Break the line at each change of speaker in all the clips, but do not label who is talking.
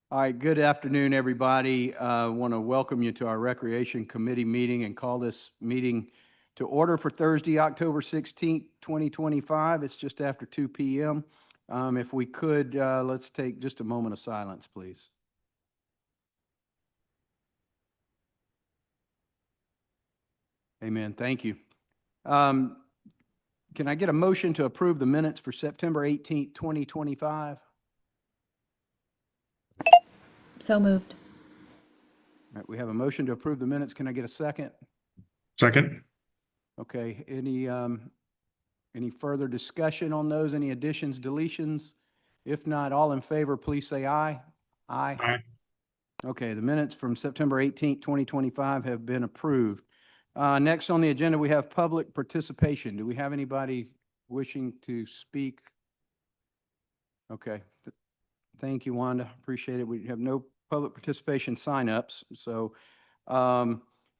All right, good afternoon, everybody. I want to welcome you to our Recreation Committee meeting and call this meeting to order for Thursday, October 16th, 2025. It's just after 2 p.m. If we could, let's take just a moment of silence, please. Amen. Thank you. Can I get a motion to approve the minutes for September 18th, 2025?
So moved.
All right, we have a motion to approve the minutes. Can I get a second?
Second.
Okay, any further discussion on those? Any additions, deletions? If not, all in favor, please say aye. Aye.
Aye.
Okay, the minutes from September 18th, 2025 have been approved. Next on the agenda, we have public participation. Do we have anybody wishing to speak? Okay. Thank you, Wanda. Appreciate it. We have no public participation signups. So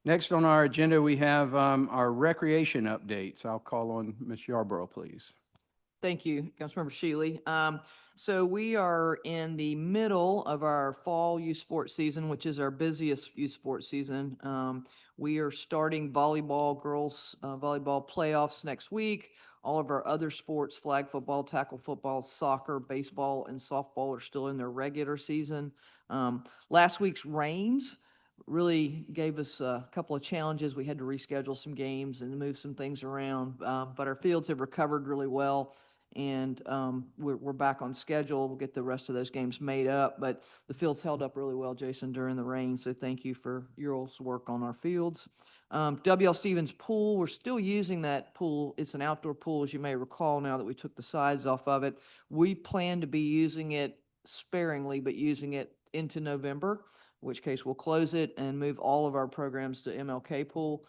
next on our agenda, we have our recreation updates. I'll call on Ms. Yarborough, please.
Thank you, Councilmember Shealy. So we are in the middle of our fall youth sports season, which is our busiest youth sports season. We are starting volleyball, girls volleyball playoffs next week. All of our other sports, flag football, tackle football, soccer, baseball, and softball are still in their regular season. Last week's rains really gave us a couple of challenges. We had to reschedule some games and move some things around, but our fields have recovered really well, and we're back on schedule. We'll get the rest of those games made up, but the fields held up really well, Jason, during the rain, so thank you for your all's work on our fields. W.L. Stevens Pool, we're still using that pool. It's an outdoor pool, as you may recall, now that we took the sides off of it. We plan to be using it sparingly, but using it into November, in which case we'll close it and move all of our programs to MLK Pool.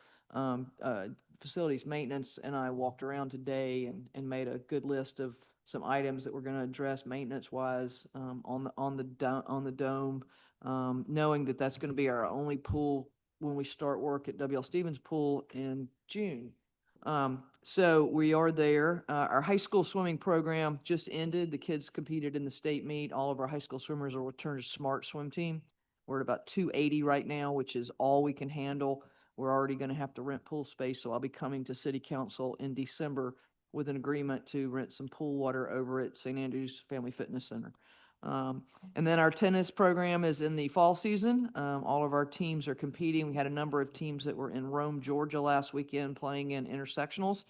Facilities maintenance and I walked around today and made a good list of some items that we're going to address maintenance-wise on the dome, knowing that that's going to be our only pool when we start work at W.L. Stevens Pool in June. So we are there. Our high school swimming program just ended. The kids competed in the state meet. All of our high school swimmers will return to SMART swim team. We're at about 280 right now, which is all we can handle. We're already going to have to rent pool space, so I'll be coming to City Council in December with an agreement to rent some pool water over at St. Andrews Family Fitness Center. And then our tennis program is in the fall season. All of our teams are competing. We had a number of teams that were in Rome, Georgia last weekend playing in intersectionals.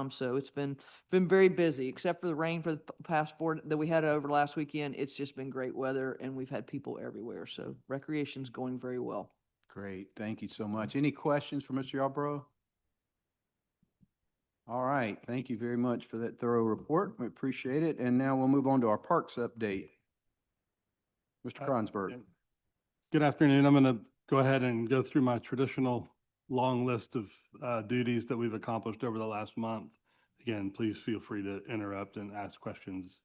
So it's been very busy, except for the rain for the past 4 that we had over last weekend. It's just been great weather, and we've had people everywhere. So recreation's going very well.
Great. Thank you so much. Any questions for Mr. Yarborough? All right. Thank you very much for that thorough report. We appreciate it. And now we'll move on to our parks update. Mr. Kronsberg.
Good afternoon. I'm going to go ahead and go through my traditional long list of duties that we've accomplished over the last month. Again, please feel free to interrupt and ask questions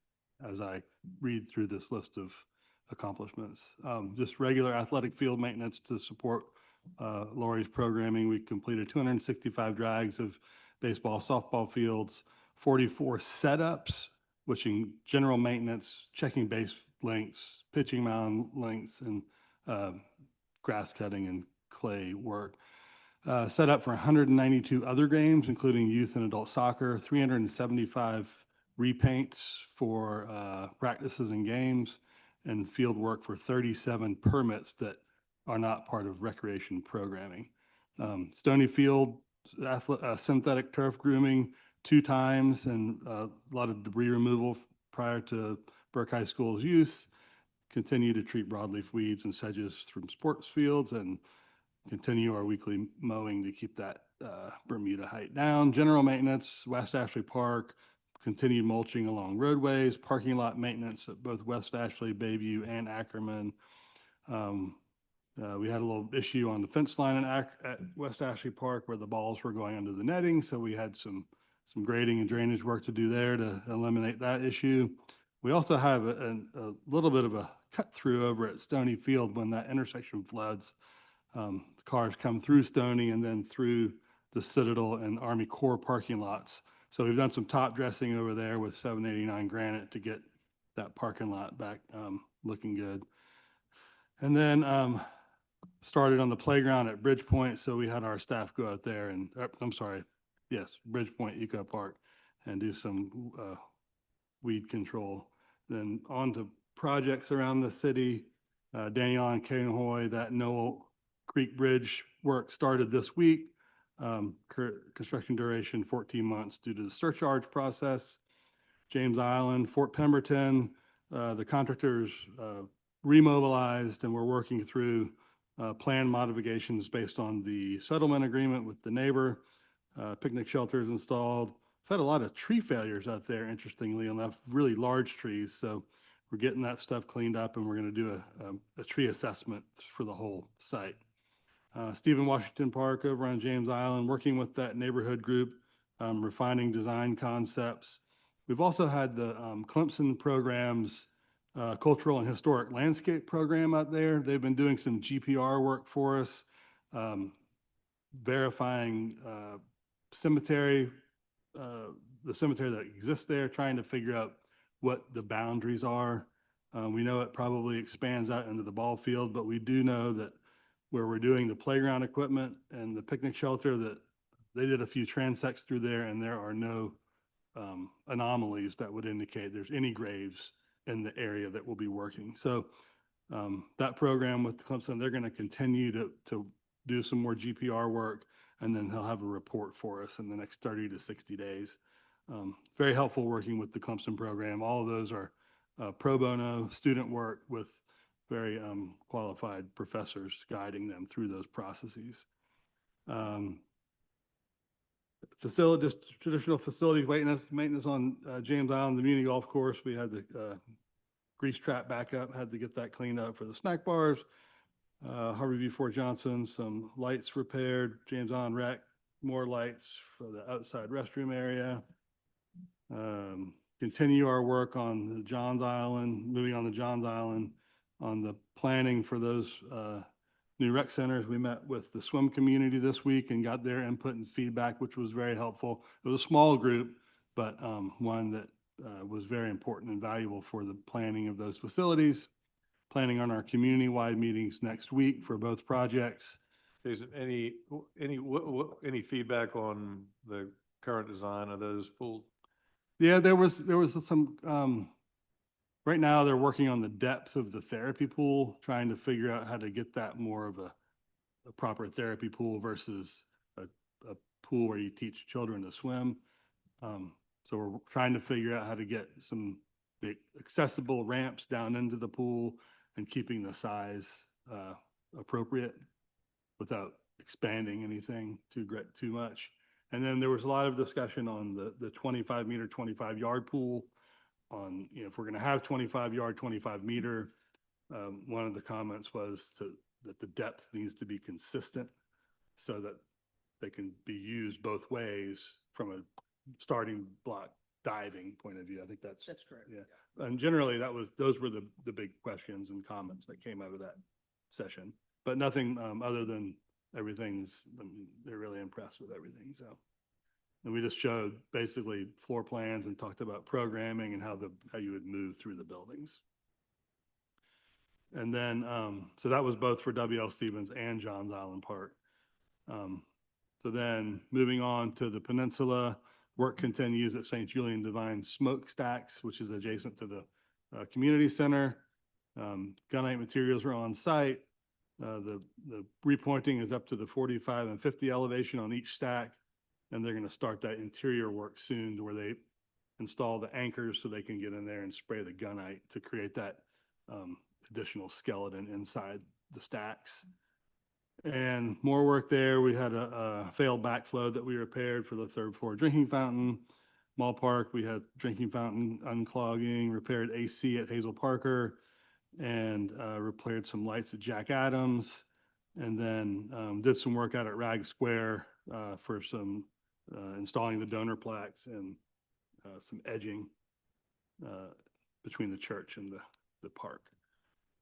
as I read through this list of accomplishments. Just regular athletic field maintenance to support Lori's programming. We completed 265 drags of baseball, softball fields, 44 setups, which in general maintenance, checking base lengths, pitching mound lengths, and grass cutting and clay work. Set up for 192 other games, including youth and adult soccer, 375 repaints for practices and games, and field work for 37 permits that are not part of recreation programming. Stony Field, synthetic turf grooming 2 times, and a lot of debris removal prior to Burke High School's use. Continue to treat broadleaf weeds and sedges from sports fields, and continue our weekly mowing to keep that Bermuda height down. General maintenance, West Ashley Park, continued mulching along roadways, parking lot maintenance at both West Ashley, Bayview, and Ackerman. We had a little issue on the fence line at West Ashley Park where the balls were going under the netting, so we had some grading and drainage work to do there to eliminate that issue. We also have a little bit of a cut through over at Stony Field when that intersection floods. The cars come through Stony and then through the Citadel and Army Corps parking lots. So we've done some top dressing over there with 789 granite to get that parking lot back looking good. And then started on the playground at Bridgepoint. So we had our staff go out there and, I'm sorry, yes, Bridgepoint Eco Park, and do some weed control. Then on to projects around the city. Danielle and Cahoy, that Noel Creek Bridge work started this week. Construction duration 14 months due to the surcharge process. James Island, Fort Pemberton, the contractors remobilized, and we're working through plan modifications based on the settlement agreement with the neighbor. Picnic shelters installed. I've had a lot of tree failures out there, interestingly enough, really large trees. So we're getting that stuff cleaned up, and we're going to do a tree assessment for the whole site. Stephen Washington Park over on James Island, working with that neighborhood group, refining design concepts. We've also had the Clemson programs, cultural and historic landscape program out there. They've been doing some GPR work for us, verifying cemetery, the cemetery that exists there, trying to figure out what the boundaries are. We know it probably expands out into the ball field, but we do know that where we're doing the playground equipment and the picnic shelter, that they did a few transects through there, and there are no anomalies that would indicate there's any graves in the area that we'll be working. So that program with Clemson, they're going to continue to do some more GPR work, and then he'll have a report for us in the next 30 to 60 days. Very helpful working with the Clemson program. All of those are pro bono student work with very qualified professors guiding them through those processes. Traditional facilities maintenance on James Island, the muni golf course. We had the grease trap back up, had to get that cleaned up for the snack bars. Harborview Fort Johnson, some lights repaired. James Island Rec, more lights for the outside restroom area. Continue our work on the Johns Island, moving on to Johns Island, on the planning for those new rec centers. We met with the swim community this week and got their input and feedback, which was very helpful. It was a small group, but one that was very important and valuable for the planning of those facilities. Planning on our community-wide meetings next week for both projects.
Jason, any feedback on the current design of those pools?
Yeah, there was some, right now they're working on the depth of the therapy pool, trying to figure out how to get that more of a proper therapy pool versus a pool where you teach children to swim. So we're trying to figure out how to get some accessible ramps down into the pool and keeping the size appropriate without expanding anything too much. And then there was a lot of discussion on the 25-meter, 25-yard pool. On, you know, if we're going to have 25-yard, 25-meter, one of the comments was that the depth needs to be consistent so that they can be used both ways from a starting block diving point of view. I think that's
correct.
Yeah. And generally those were the big questions and comments that came out of that session, but nothing other than they're really impressed with everything. So, and we just showed basically floor plans and talked about programming and how you would move through the buildings. And then, so that was both for W.L. Stevens and Johns Island Park. So then moving on to the peninsula, work continues at St. Julian Divine Smokestacks, which is adjacent to the community center. Gunite materials are on site. The repointing is up to the 45 and 50 elevation on each stack. And they're going to start that interior work soon, where they install the anchors so they can get in there and spray the gunite to create that additional skeleton inside the stacks. And more work there. We had a failed backflow that we repaired for the third floor drinking fountain. Mall Park, we had drinking fountain unclogging, repaired AC at Hazel Parker, and repaired some lights at Jack Adams. And then did some work out at Rag Square for some installing the donor plaques and some edging between the church and the park.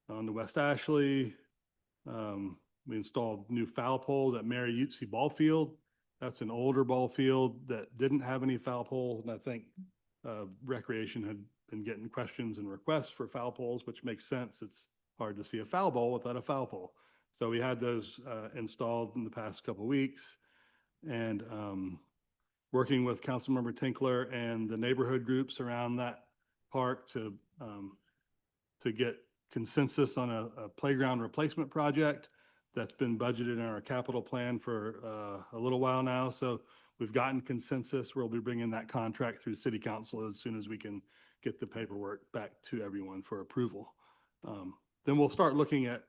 On the West Ashley, we installed new foul poles at Mary Utsi Ball Field. That's an older ball field that didn't have any foul poles, and I think Recreation had been getting questions and requests for foul poles, which makes sense. It's hard to see a foul ball without a foul pole. So we had those installed in the past couple of weeks, and working with Councilmember Tinkler and the neighborhood groups around that park to get consensus on a playground replacement project that's been budgeted in our capital plan for a little while now. So we've gotten consensus. We'll be bringing that contract through city council as soon as we can get the paperwork back to everyone for approval. Then we'll start looking at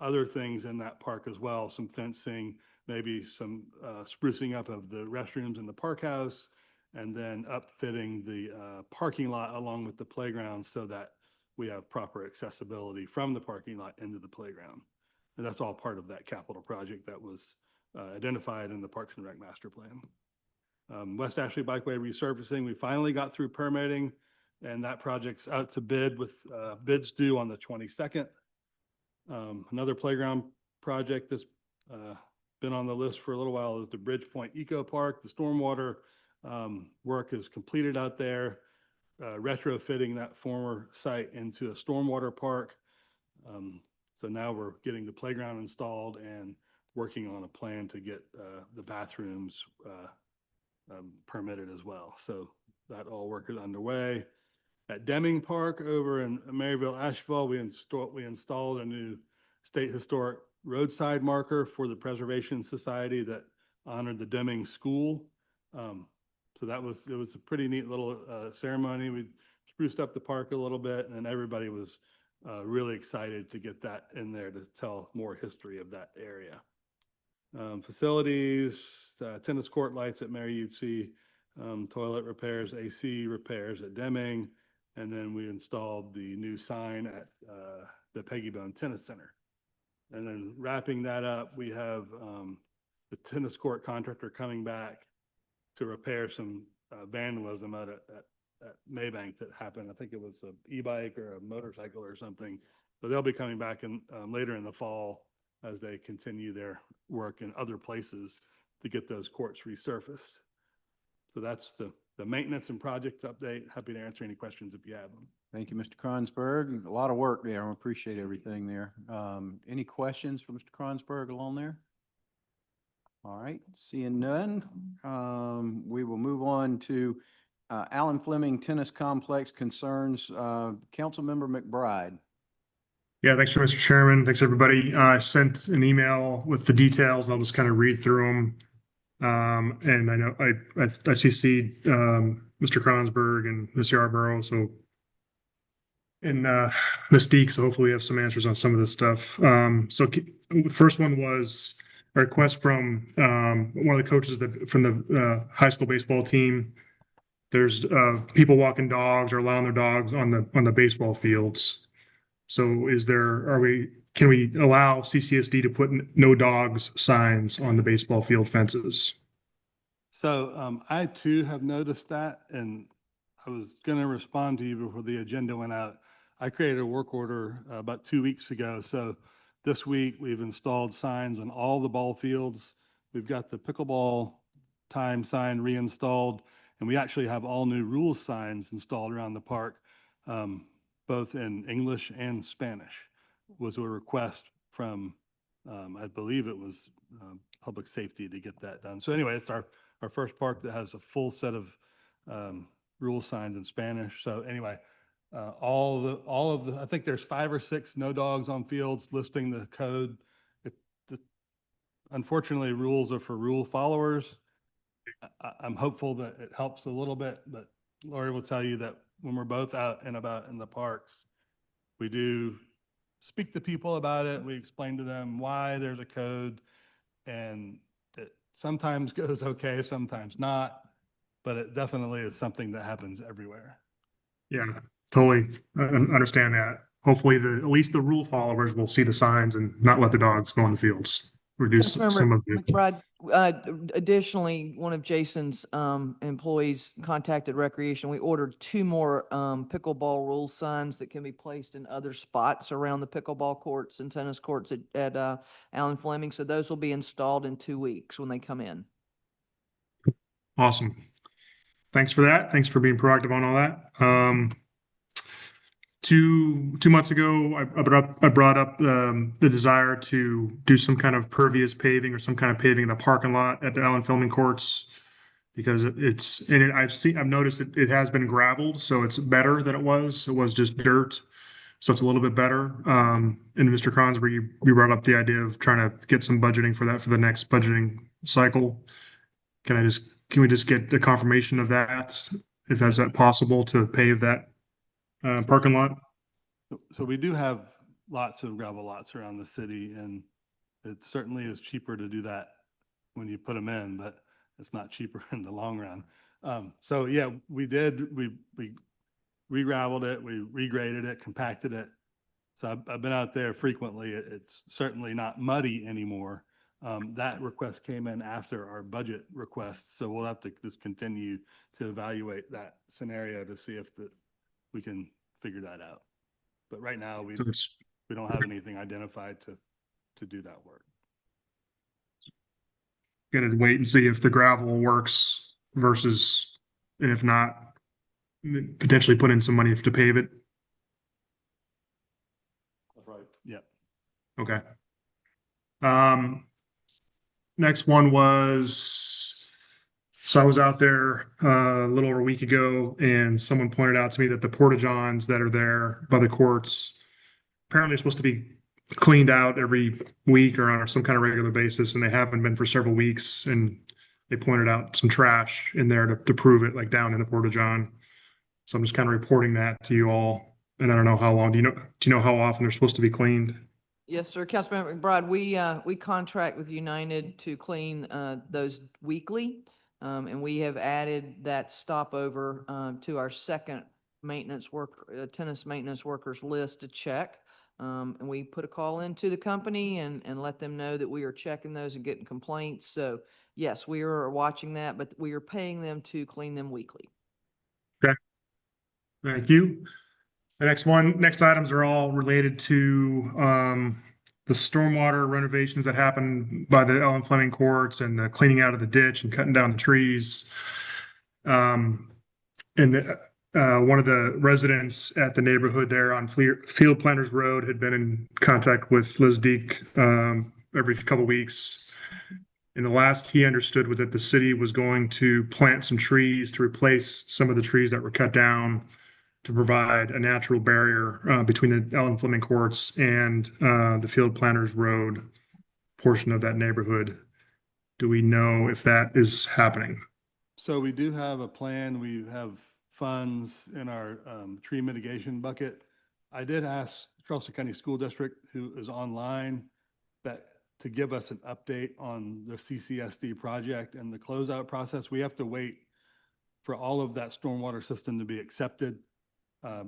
other things in that park as well, some fencing, maybe some sprucing up of the restrooms in the park house, and then upfitting the parking lot along with the playground so that we have proper accessibility from the parking lot into the playground. And that's all part of that capital project that was identified in the Parks and Rec Master Plan. West Ashley Bikeway resurfacing, we finally got through permitting, and that project's out to bid with bids due on the 22nd. Another playground project that's been on the list for a little while is the Bridgepoint Eco Park. The stormwater work is completed out there, retrofitting that former site into a stormwater park. So now we're getting the playground installed and working on a plan to get the bathrooms permitted as well. So that all work is underway. At Deming Park over in Maryville, Asheville, we installed a new state historic roadside marker for the Preservation Society that honored the Deming School. So it was a pretty neat little ceremony. We spruced up the park a little bit, and everybody was really excited to get that in there to tell more history of that area. Facilities, tennis court lights at Mary UC, toilet repairs, AC repairs at Deming, and then we installed the new sign at the Peggybone Tennis Center. And then wrapping that up, we have the tennis court contractor coming back to repair some vandalism at Maybank that happened. I think it was an e-bike or a motorcycle or something. So they'll be coming back later in the fall as they continue their work in other places to get those courts resurfaced. So that's the maintenance and project update. Happy to answer any questions if you have them.
Thank you, Mr. Kronsberg. A lot of work there. I appreciate everything there. Any questions for Mr. Kronsberg along there? All right, seeing none, we will move on to Allen Fleming Tennis Complex concerns. Councilmember McBride.
Yeah, thanks, Mr. Chairman. Thanks, everybody. I sent an email with the details. I'll just kind of read through them. And I know I CC'd Mr. Kronsberg and Ms. Yarborough, and Ms. Deek, so hopefully we have some answers on some of this stuff. So the first one was a request from one of the coaches from the high school baseball team. There's people walking dogs or allowing their dogs on the baseball fields. So can we allow CCSD to put no dogs signs on the baseball field fences?
So I too have noticed that, and I was going to respond to you before the agenda went out. I created a work order about 2 weeks ago. So this week we've installed signs on all the ball fields. We've got the pickleball time sign reinstalled, and we actually have all new rules signs installed around the park, both in English and Spanish. Was a request from, I believe it was public safety to get that done. So anyway, it's our first park that has a full set of rule signs in Spanish. So anyway, all of the, I think there's 5 or 6 no dogs on fields listing the code. Unfortunately, rules are for rule followers. I'm hopeful that it helps a little bit, but Lori will tell you that when we're both out and about in the parks, we do speak to people about it. We explain to them why there's a code, and it sometimes goes okay, sometimes not, but it definitely is something that happens everywhere.
Yeah, totally understand that. Hopefully at least the rule followers will see the signs and not let the dogs go on the fields. Reduce some of the.
McBride, additionally, one of Jason's employees contacted Recreation. We ordered 2 more pickleball rules signs that can be placed in other spots around the pickleball courts and tennis courts at Allen Fleming. So those will be installed in 2 weeks when they come in.
Awesome. Thanks for that. Thanks for being proactive on all that. two months ago, I brought up the desire to do some kind of pervious paving or some kind of paving in the parking lot at the Allen Filming Courts because I've noticed it has been gravelled, so it's better than it was. It was just dirt, so it's a little bit better. And Mr. Cronsberg, you brought up the idea of trying to get some budgeting for that for the next budgeting cycle. Can we just get the confirmation of that? If that's that possible to pave that parking lot?
So we do have lots of gravel lots around the city, and it certainly is cheaper to do that when you put them in, but it's not cheaper in the long run. So yeah, we re-gravelled it, we regraded it, compacted it. So I've been out there frequently. It's certainly not muddy anymore. That request came in after our budget request, so we'll have to just continue to evaluate that scenario to see if we can figure that out. But right now, we don't have anything identified to do that work.
Gonna wait and see if the gravel works versus, and if not, potentially put in some money to pave it.
That's right. Yeah.
Okay. Next one was, so I was out there a little over a week ago, and someone pointed out to me that the porta-johns that are there by the courts apparently are supposed to be cleaned out every week or on some kind of regular basis, and they haven't been for several weeks. And they pointed out some trash in there to prove it, like down in the porta-john. So I'm just kind of reporting that to you all. And I don't know how long. Do you know how often they're supposed to be cleaned?
Yes, sir. Councilmember McBride, we contract with United to clean those weekly. And we have added that stopover to our second tennis maintenance workers list to check. And we put a call into the company and let them know that we are checking those and getting complaints. So yes, we are watching that, but we are paying them to clean them weekly.
Okay. Thank you. The next items are all related to the stormwater renovations that happened by the Ellen Fleming courts and the cleaning out of the ditch and cutting down the trees. And one of the residents at the neighborhood there on Field Planters Road had been in contact with Liz Deek every couple weeks. And the last he understood was that the city was going to plant some trees to replace some of the trees that were cut down to provide a natural barrier between the Ellen Fleming courts and the Field Planters Road portion of that neighborhood. Do we know if that is happening?
So we do have a plan. We have funds in our tree mitigation bucket. I did ask Charleston County School District, who is online, to give us an update on the CCSD project and the closeout process. We have to wait for all of that stormwater system to be accepted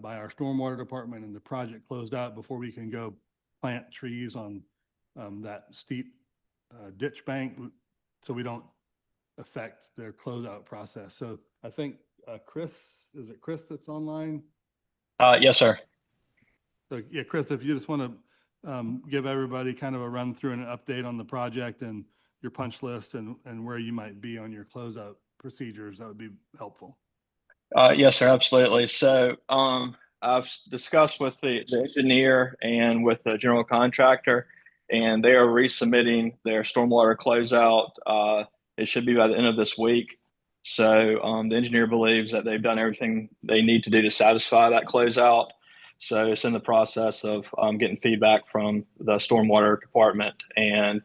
by our stormwater department and the project closed out before we can go plant trees on that steep ditch bank, so we don't affect their closeout process. So I think Chris, is it Chris that's online?
Yes, sir.
So yeah, Chris, if you just want to give everybody kind of a run through and an update on the project and your punch list and where you might be on your closeout procedures, that would be helpful.
Yes, sir, absolutely. So I've discussed with the engineer and with the general contractor, and they are resubmitting their stormwater closeout. It should be by the end of this week. So the engineer believes that they've done everything they need to do to satisfy that closeout. So it's in the process of getting feedback from the stormwater department. And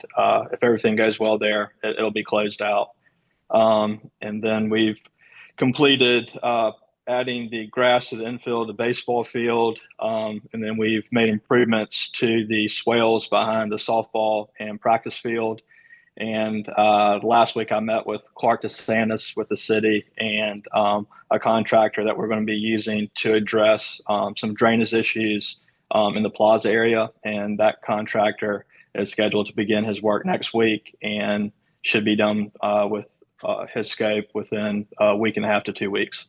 if everything goes well there, it'll be closed out. And then we've completed adding the grass to the infield of the baseball field. And then we've made improvements to the swales behind the softball and practice field. And last week I met with Clark DeSantis with the city and a contractor that we're going to be using to address some drainage issues in the plaza area. And that contractor is scheduled to begin his work next week and should be done with his scope within a week and a half to 2 weeks.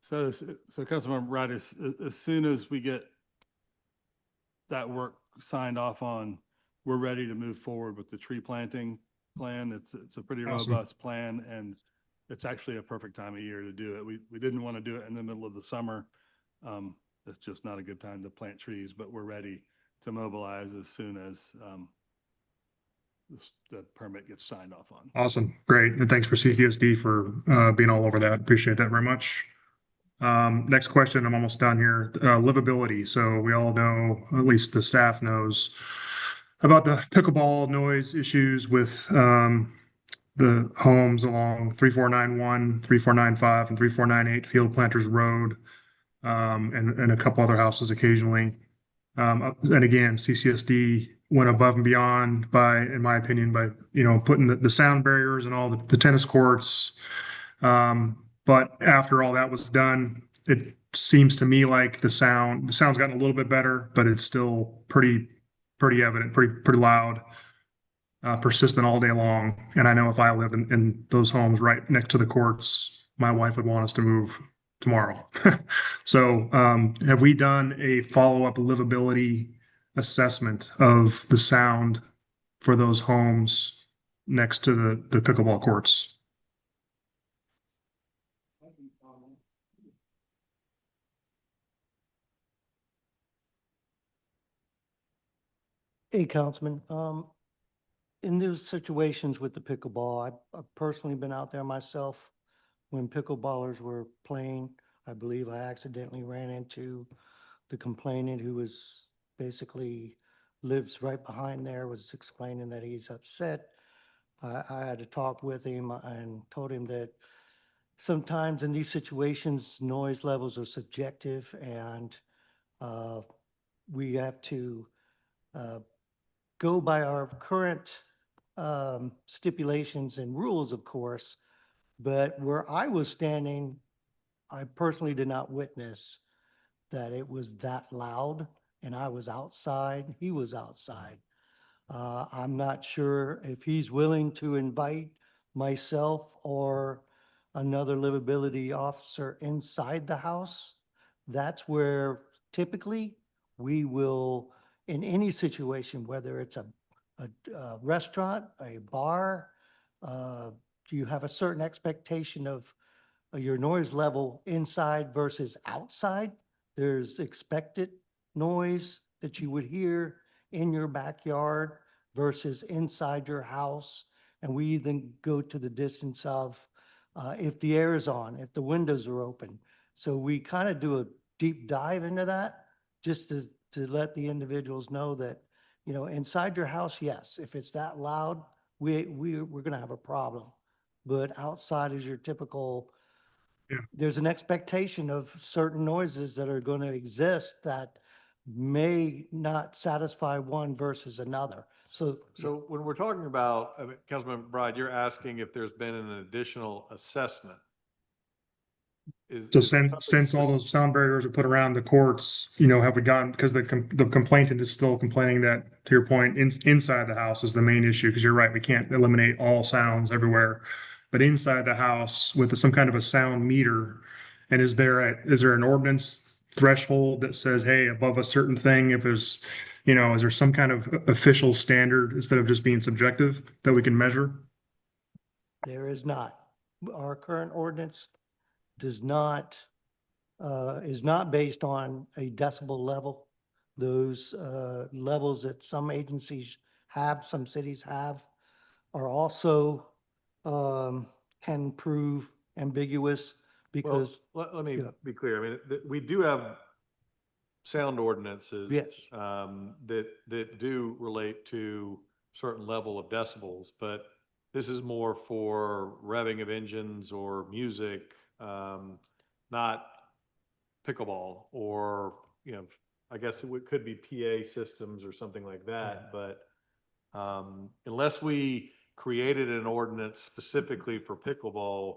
So Councilmember Wright, as soon as we get that work signed off on, we're ready to move forward with the tree planting plan. It's a pretty
Awesome.
robust plan, and it's actually a perfect time of year to do it. We didn't want to do it in the middle of the summer. It's just not a good time to plant trees, but we're ready to mobilize as soon as the permit gets signed off on.
Awesome. Great. And thanks for CTSD for being all over that. Appreciate that very much. Next question. I'm almost done here. Livability. So we all know, at least the staff knows, about the pickleball noise issues with the homes along 3491, 3495, and 3498 Field Planters Road, and a couple other houses occasionally. And again, CCSD went above and beyond by, in my opinion, by, putting the sound barriers and all the tennis courts. But after all that was done, it seems to me like the sound's gotten a little bit better, but it's still pretty evident, pretty loud, persistent all day long. And I know if I live in those homes right next to the courts, my wife would want us to move tomorrow. So, have we done a follow-up livability assessment of the sound for those homes next to the pickleball courts?
Hey, Councilman, in those situations with the pickleball, I've personally been out there myself when pickleballers were playing. I believe I accidentally ran into the complainant who was basically lives right behind there, was explaining that he's upset. I had to talk with him and told him that sometimes in these situations, noise levels are subjective, and we have to go by our current stipulations and rules, of course. But where I was standing, I personally did not witness that it was that loud, and I was outside, he was outside. I'm not sure if he's willing to invite myself or another livability officer inside the house. That's where typically we will, in any situation, whether it's a restaurant, a bar, you have a certain expectation of your noise level inside versus outside. There's expected noise that you would hear in your backyard versus inside your house. And we then go to the distance of if the air is on, if the windows are open. So we kind of do a deep dive into that just to let the individuals know that, inside your house, yes, if it's that loud, we're going to have a problem. But outside is your typical,
Yeah.
there's an expectation of certain noises that are going to exist that may not satisfy one versus another. So
So when we're talking about, I mean, Councilman Bride, you're asking if there's been an additional assessment.
So
Is something
since all those sound barriers are put around the courts, have we gotten, because the complainant is still complaining that, to your point, inside the house is the main issue, because you're right, we can't eliminate all sounds everywhere. But inside the house with some kind of a sound meter, and is there an ordinance threshold that says, hey, above a certain thing, if there's, is there some kind of official standard instead of just being subjective that we can measure?
there is not. Our current ordinance does not, is not based on a decibel level. Those levels that some agencies have, some cities have, are also can prove ambiguous because,
Let me
yeah.
be clear. I mean, we do have sound ordinances.
Yes.
That do relate to certain level of decibels, but this is more for revving of engines or music, not pickleball or, I guess could be PA systems or something like that. But unless we created an ordinance specifically for pickleball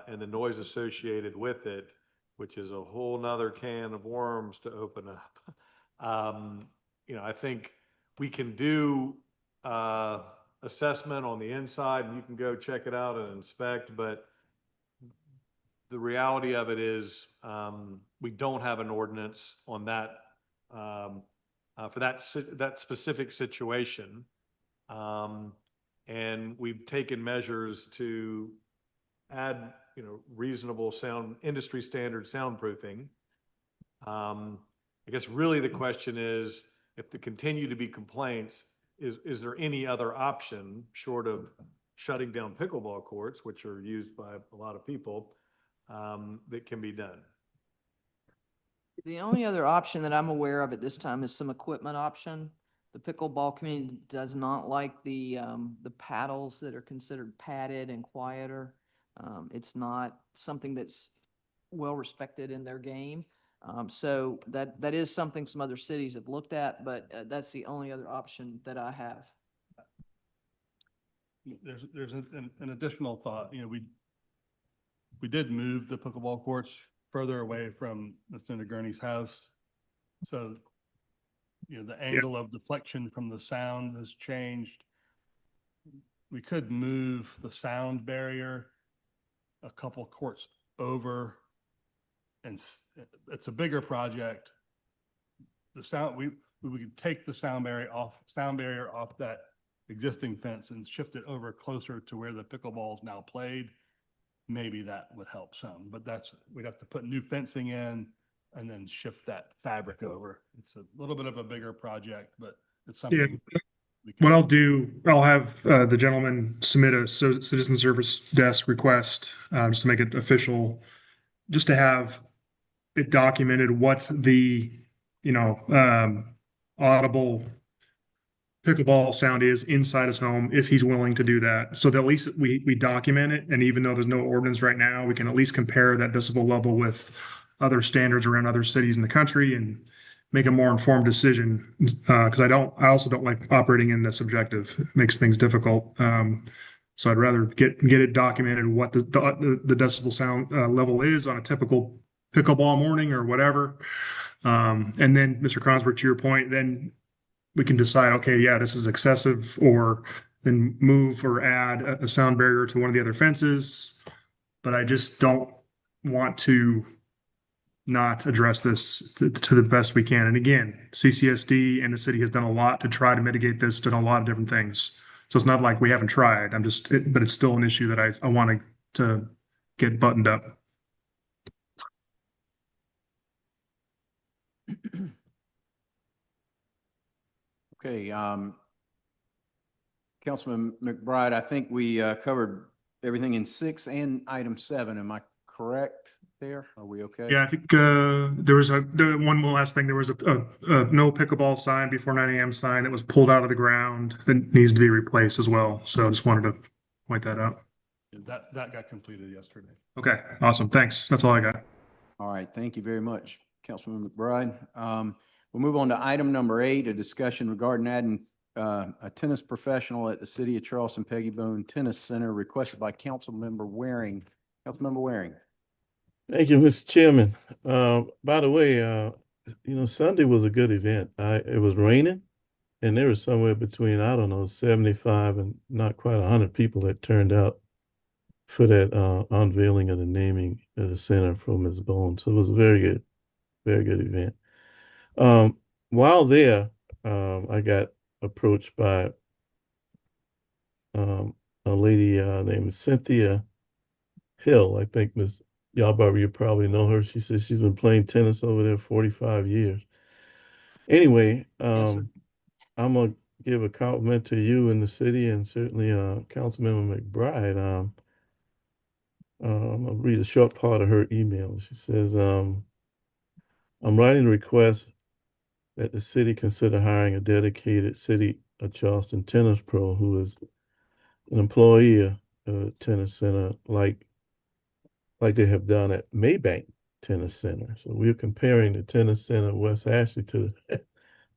and the noise associated with it, which is a whole nother can of worms to open up. I think we can do assessment on the inside, and you can go check it out and inspect, but the reality of it is we don't have an ordinance on that for that specific situation. And we've taken measures to add, reasonable sound, industry standard soundproofing. I guess really the question is, if there continue to be complaints, is there any other option short of shutting down pickleball courts, which are used by a lot of people, that can be done?
The only other option that I'm aware of at this time is some equipment option. The pickleball community does not like the paddles that are considered padded and quieter. It's not something that's well respected in their game. So that is something some other cities have looked at, but that's the only other option that I have.
There's an additional thought, we did move the pickleball courts further away from Mr. Nagurney's house. So, the angle of deflection from the sound has changed. We could move the sound barrier a couple courts over, and it's a bigger project. The sound, we could take the sound barrier off that existing fence and shift it over closer to where the pickleball is now played. Maybe that would help some, but we'd have to put new fencing in and then shift that fabric over. It's a little bit of a bigger project, but it's something.
What I'll do, I'll have the gentleman submit a citizen service desk request, just to make it official, just to have it documented what the, audible pickleball sound is inside his home, if he's willing to do that. So that at least we document it. And even though there's no ordinance right now, we can at least compare that decibel level with other standards around other cities in the country and make a more informed decision. Because I also don't like operating in the subjective. It makes things difficult. So I'd rather get it documented what the decibel sound level is on a typical pickleball morning or whatever. And then, Mr. Kronsberg, to your point, then we can decide, okay, yeah, this is excessive, or then move or add a sound barrier to one of the other fences. But I just don't want to not address this to the best we can. And again, CCSD and the city has done a lot to try to mitigate this, done a lot of different things. So it's not like we haven't tried. But it's still an issue that I want to get buttoned up.
Okay, Councilman McBride, I think we covered everything in 6 and item 7. Am I correct there? Are we okay?
Yeah, I think there was one more last thing. There was a no pickleball sign before 9 a.m. sign that was pulled out of the ground that needs to be replaced as well. So I just wanted to point that out.
That got completed yesterday.
Okay, awesome. Thanks. That's all I got.
All right, thank you very much, Councilman McBride. We'll move on to item number 8, a discussion regarding adding a tennis professional at the City of Charleston Pettibone Tennis Center, requested by Councilmember Waring. Councilmember Waring.
Thank you, Mr. Chairman. By the way, Sunday was a good event. It was raining, and there was somewhere between, 75 and not quite 100 people that turned out for that unveiling of the naming of the center for Ms. Bone. So it was a very good event. While there, I got approached by a lady named Cynthia Hill. I think Ms. Yalbarber, you probably know her. She says she's been playing tennis over there 45 years. Anyway,
Yes,
I'm gonna give a compliment to you and the city, and certainly Councilmember McBride. I'll read a short part of her email. She says, I'm writing a request that the city consider hiring a dedicated City of Charleston tennis pro who is an employee of the tennis center, like they have done at Maybank Tennis Center. So we're comparing the tennis center at West Ashley to the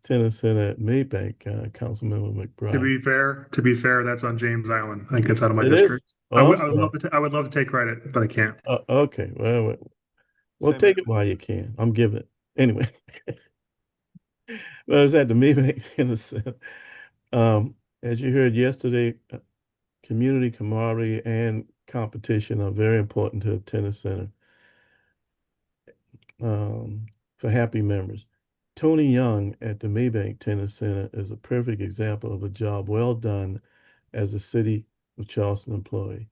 tennis center at Maybank, Councilmember McBride.
To be fair, that's on James Island. I think it's out of my
It
district.
is? Oh,
I would love to take credit, but I can't.
Okay, well,
Same
take
here.
it while you can. I'm giving it. Anyway. Well, it's at the Maybank Tennis Center. As you heard yesterday, community camaraderie and competition are very important to a tennis center for happy members. Tony Young at the Maybank Tennis Center is a perfect example of a job well done as a City of Charleston employee.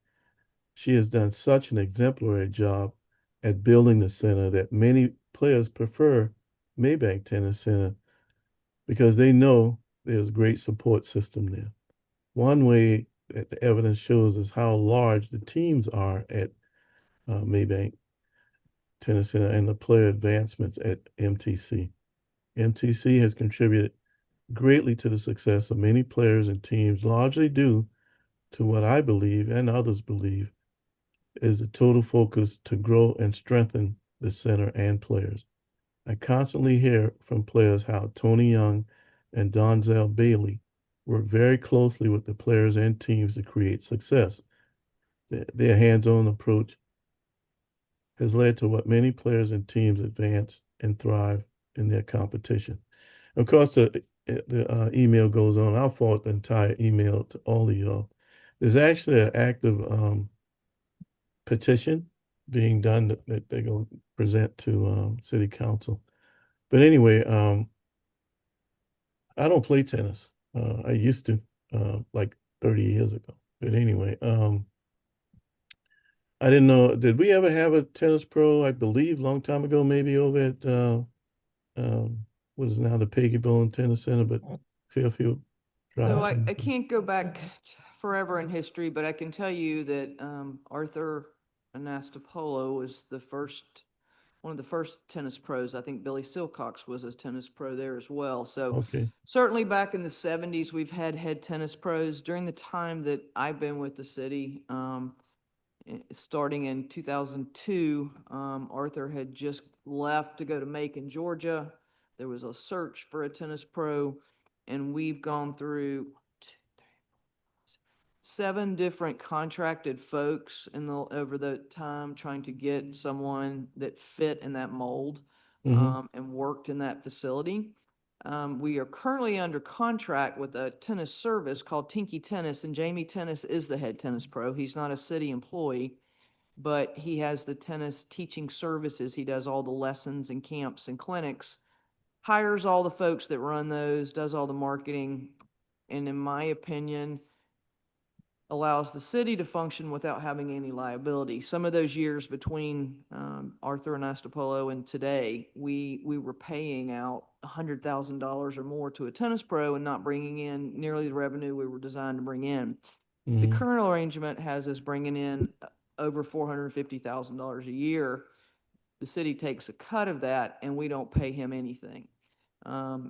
She has done such an exemplary job at building the center that many players prefer Maybank Tennis Center because they know there's a great support system there. One way that the evidence shows is how large the teams are at Maybank Tennis Center and the player advancements at MTC. MTC has contributed greatly to the success of many players and teams, largely due to what I believe and others believe is the total focus to grow and strengthen the center and players. I constantly hear from players how Tony Young and Donzel Bailey work very closely with the players and teams to create success. Their hands-on approach has led to what many players and teams advance and thrive in their competition. Of course, the email goes on. I'll forward the entire email to all of y'all. There's actually an active petition being done that they're going to present to city council. But anyway, I don't play tennis. I used to, like 30 years ago. But anyway, I didn't know, did we ever have a tennis pro, I believe, long time ago, maybe over at what is now the Peggy Bone Tennis Center, but Fairfield Drive.
So I
Tennis Center.
can't go back forever in history, but I can tell you that Arthur Anastapolo was one of the first tennis pros. I think Billy Silcox was a tennis pro there as well. So
Okay.
certainly back in the 70s, we've had head tennis pros. During the time that I've been with the city, starting in 2002, Arthur had just left to go to Macon, Georgia. There was a search for a tennis pro, and we've gone through 7 different contracted folks over the time trying to get someone that fit in that mold and worked in that facility. We are currently under contract with a tennis service called Tinky Tennis, and Jamie Tennis is the head tennis pro. He's not a city employee, but he has the tennis teaching services. He does all the lessons and camps and clinics, hires all the folks that run those, does all the marketing, and in my opinion, allows the city to function without having any liability. Some of those years between Arthur Anastapolo and today, we were paying out $100,000 or more to a tennis pro and not bringing in nearly the revenue we were designed to bring in. The current arrangement has us bringing in over $450,000 a year. The city takes a cut of that, and we don't pay him anything.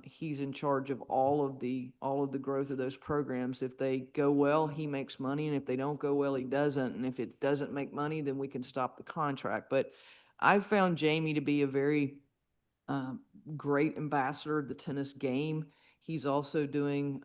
He's in charge of all of the growth of those programs. If they go well, he makes money, and if they don't go well, he doesn't. And if it doesn't make money, then we can stop the contract. But I've found Jamie to be a very great ambassador of the tennis game. He's also doing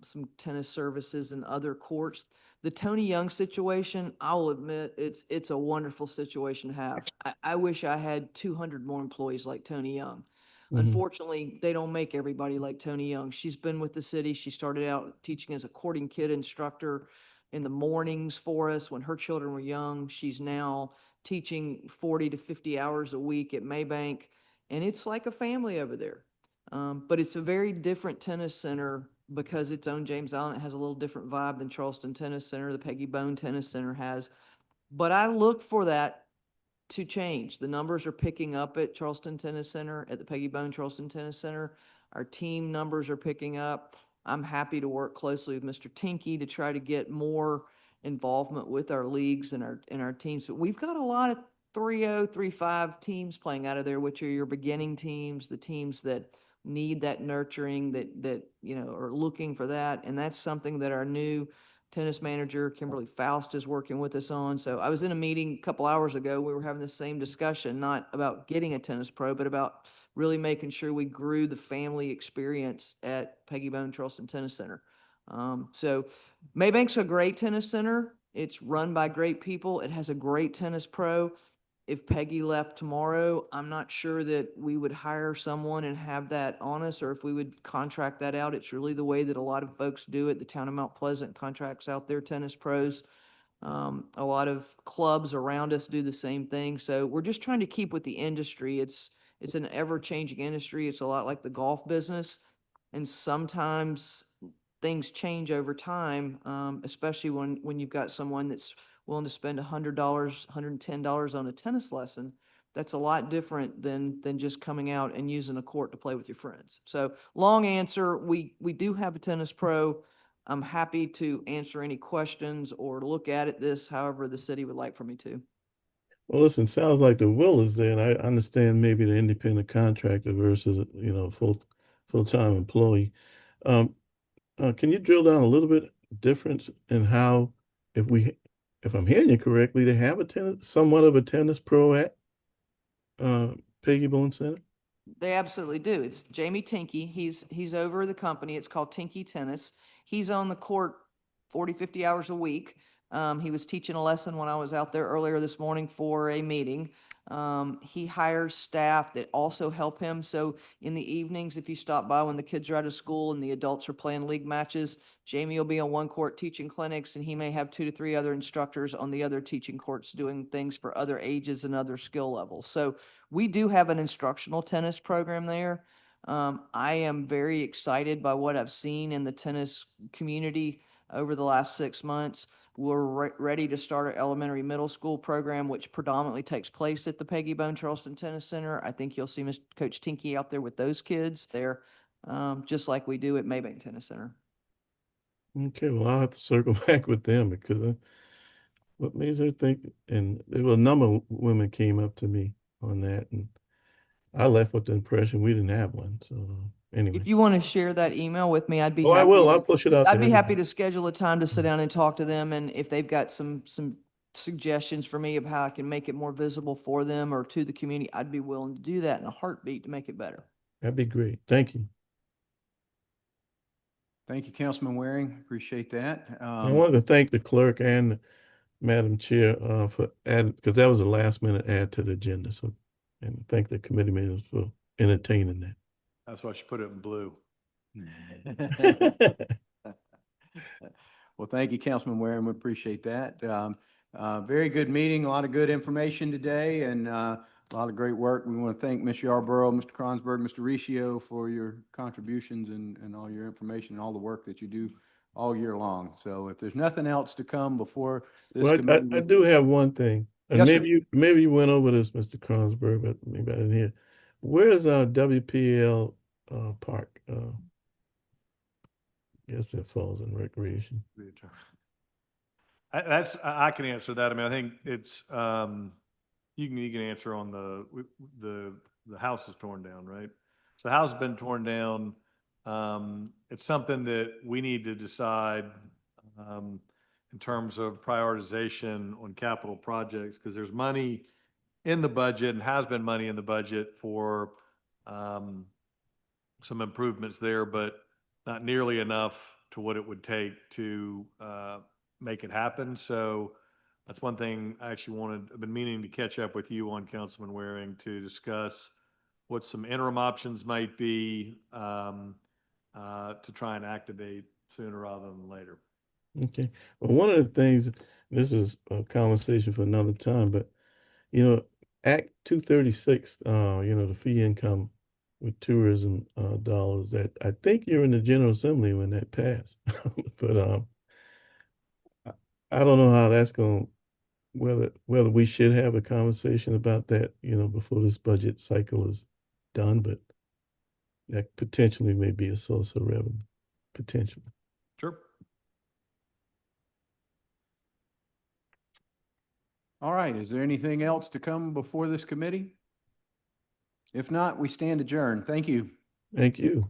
some tennis services in other courts. The Tony Young situation, I'll admit, it's a wonderful situation to have. I wish I had 200 more employees like Tony Young. Unfortunately, they don't make everybody like Tony Young. She's been with the city. She started out teaching as a courting kid instructor in the mornings for us when her children were young. She's now teaching 40 to 50 hours a week at Maybank, and it's like a family over there. But it's a very different tennis center because it's on James Island. It has a little different vibe than Charleston Tennis Center, the Peggy Bone Tennis Center has. But I look for that to change. The numbers are picking up at Charleston Tennis Center, at the Peggy Bone Charleston Tennis Center. Our team numbers are picking up. I'm happy to work closely with Mr. Tinky to try to get more involvement with our leagues and our teams. But we've got a lot of 3-0, 3-5 teams playing out of there, which are your beginning teams, the teams that need that nurturing, that are looking for that. And that's something that our new tennis manager, Kimberly Faust, is working with us on. So I was in a meeting a couple hours ago. We were having the same discussion, not about getting a tennis pro, but about really making sure we grew the family experience at Peggy Bone Charleston Tennis Center. So Maybank's a great tennis center. It's run by great people. It has a great tennis pro. If Peggy left tomorrow, I'm not sure that we would hire someone and have that on us, or if we would contract that out. It's really the way that a lot of folks do it. The town of Mount Pleasant contracts out their tennis pros. A lot of clubs around us do the same thing. So we're just trying to keep with the industry. It's an ever-changing industry. It's a lot like the golf business. And sometimes things change over time, especially when you've got someone that's willing to spend $100, $110 on a tennis lesson, that's a lot different than just coming out and using a court to play with your friends. So long answer, we do have a tennis pro. I'm happy to answer any questions or look at this however the city would like for me to.
Well, listen, sounds like the will is there, and I understand maybe the independent contractor versus, full-time employee. Can you drill down a little bit difference in how, if I'm hearing you correctly, they have somewhat of a tennis pro at Peggy Boone Center?
They absolutely do. It's Jamie Tinky. He's over the company. It's called Tinky Tennis. He's on the court 40, 50 hours a week. He was teaching a lesson when I was out there earlier this morning for a meeting. He hires staff that also help him. So in the evenings, if you stop by when the kids are out of school and the adults are playing league matches, Jamie will be on one court teaching clinics, and he may have 2 to 3 other instructors on the other teaching courts doing things for other ages and other skill levels. So we do have an instructional tennis program there. I am very excited by what I've seen in the tennis community over the last 6 months. We're ready to start our elementary middle school program, which predominantly takes place at the Peggy Bone Charleston Tennis Center. I think you'll see Coach Tinky out there with those kids there, just like we do at Maybank Tennis Center.
Okay, well, I'll have to circle back with them because what made her think, and there were a number of women came up to me on that, and I left with the impression we didn't have one. So anyway.
If you want to share that email with me, I'd be
Oh, I
happy
will.
to-
I'll push it out.
I'd
to
be happy
everybody.
to schedule a time to sit down and talk to them, and if they've got some suggestions for me of how I can make it more visible for them or to the community, I'd be willing to do that in a heartbeat to make it better.
That'd be great. Thank you.
Thank you, Councilman Waring. Appreciate that.
I wanted to thank the clerk and Madam Chair for adding, because that was a last minute add to the agenda. So, and thank the committee members for entertaining that.
That's why she put it in blue.
Well, thank you, Councilman Waring. We appreciate that. Very good meeting, a lot of good information today, and a lot of great work. We want to thank Ms. Yarborough, Mr. Kronsberg, Mr. Riccio for your contributions and all your information and all the work that you do all year long. So if there's nothing else to come before this
Well,
committee.
I do have one thing. And
Yes, sir.
maybe you went over this, Mr. Kronsberg, but maybe I didn't hear. Where is WPL Park? Guess that falls in recreation.
I can answer that. I mean, I think it's, you can answer on the house is torn down, right? So the house has been torn down. It's something that we need to decide, in terms of prioritization on capital projects, because there's money in the budget and has been money in the budget for, some improvements there, but not nearly enough to what it would take to, make it happen. So that's one thing I actually I've been meaning to catch up with you on, Councilman Waring, to discuss what some interim options might be, to try and activate sooner rather than later.
Okay. Well, one of the things, this is a conversation for another time, but Act 236, the fee income with tourism dollars, that I think you're in the General Assembly when that passed. But I don't know how that's going, whether we should have a conversation about that, before this budget cycle is done, but that potentially may be a source of revenue, potentially.
Sure.
All right, is there anything else to come before this committee? If not, we stand adjourned. Thank you.
Thank you.